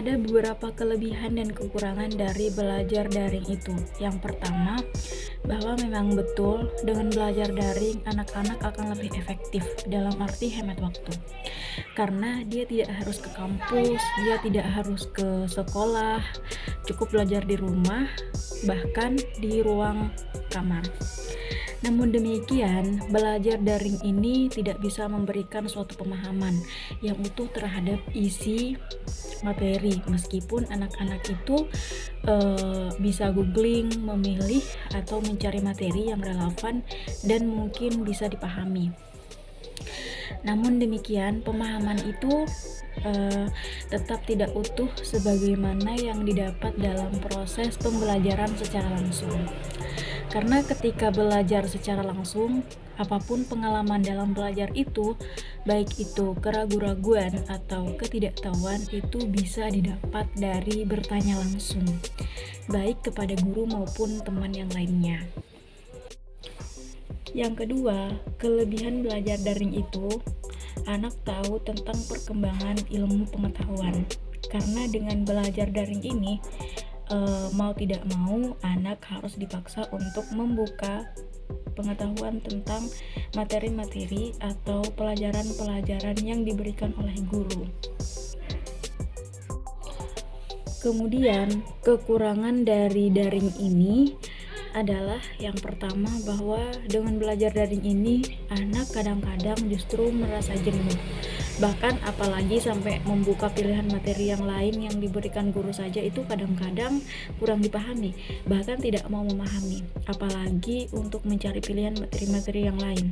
Ada beberapa kelebihan dan kekurangan dari belajar daring itu. Yang pertama, bahwa memang betul dengan belajar daring anak-anak akan lebih efektif dalam arti hemat waktu. Karena dia tidak harus ke kampus, dia tidak harus ke sekolah, cukup belajar di rumah, bahkan di ruang kamar. Namun demikian, belajar daring ini tidak bisa memberikan suatu pemahaman yang utuh terhadap isi materi, meskipun anak-anak itu bisa googling, memilih, atau mencari materi yang relevan dan mungkin bisa dipahami. Namun demikian, pemahaman itu tetap tidak utuh sebagaimana yang didapat dalam proses pembelajaran secara langsung. Karena ketika belajar secara langsung, apapun pengalaman dalam belajar itu, baik itu keraguan-raguan atau ketidaktahuan, itu bisa didapat dari bertanya langsung, baik kepada guru maupun teman yang lainnya. Yang kedua, kelebihan belajar daring itu, anak tahu tentang perkembangan ilmu pengetahuan. Karena dengan belajar daring ini, mau tidak mau anak harus dipaksa untuk membuka pengetahuan tentang materi-materi atau pelajaran-pelajaran yang diberikan oleh guru. Kemudian, kekurangan dari daring ini adalah yang pertama, bahwa dengan belajar daring ini anak kadang-kadang justru merasa jenuh. Bahkan apalagi sampai membuka pilihan materi yang lain yang diberikan guru saja, itu kadang-kadang kurang dipahami, bahkan tidak mau memahami, apalagi untuk mencari pilihan materi-materi yang lain.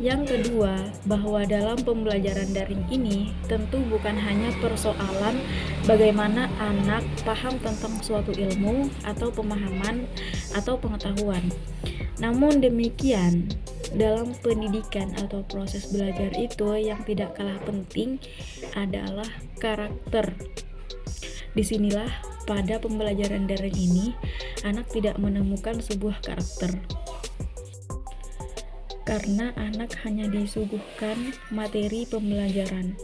Yang kedua, bahwa dalam pembelajaran daring ini tentu bukan hanya persoalan bagaimana anak paham tentang suatu ilmu atau pemahaman atau pengetahuan. Namun demikian, dalam pendidikan atau proses belajar itu yang tidak kalah penting adalah karakter. Disinilah pada pembelajaran daring ini anak tidak menemukan sebuah karakter. Karena anak hanya disuguhkan materi pembelajaran.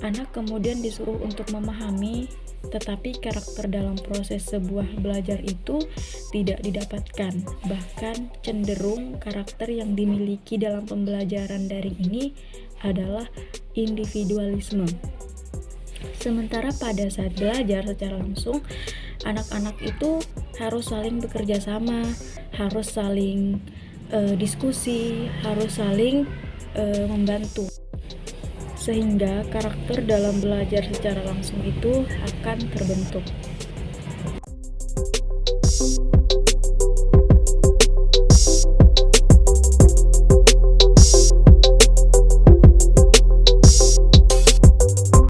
Anak kemudian disuruh untuk memahami, tetapi karakter dalam proses sebuah belajar itu tidak didapatkan. Bahkan cenderung karakter yang dimiliki dalam pembelajaran daring ini adalah individualisme. Sementara pada saat belajar secara langsung, anak-anak itu harus saling bekerja sama, harus saling diskusi, harus saling membantu, sehingga karakter dalam belajar secara langsung itu akan terbentuk.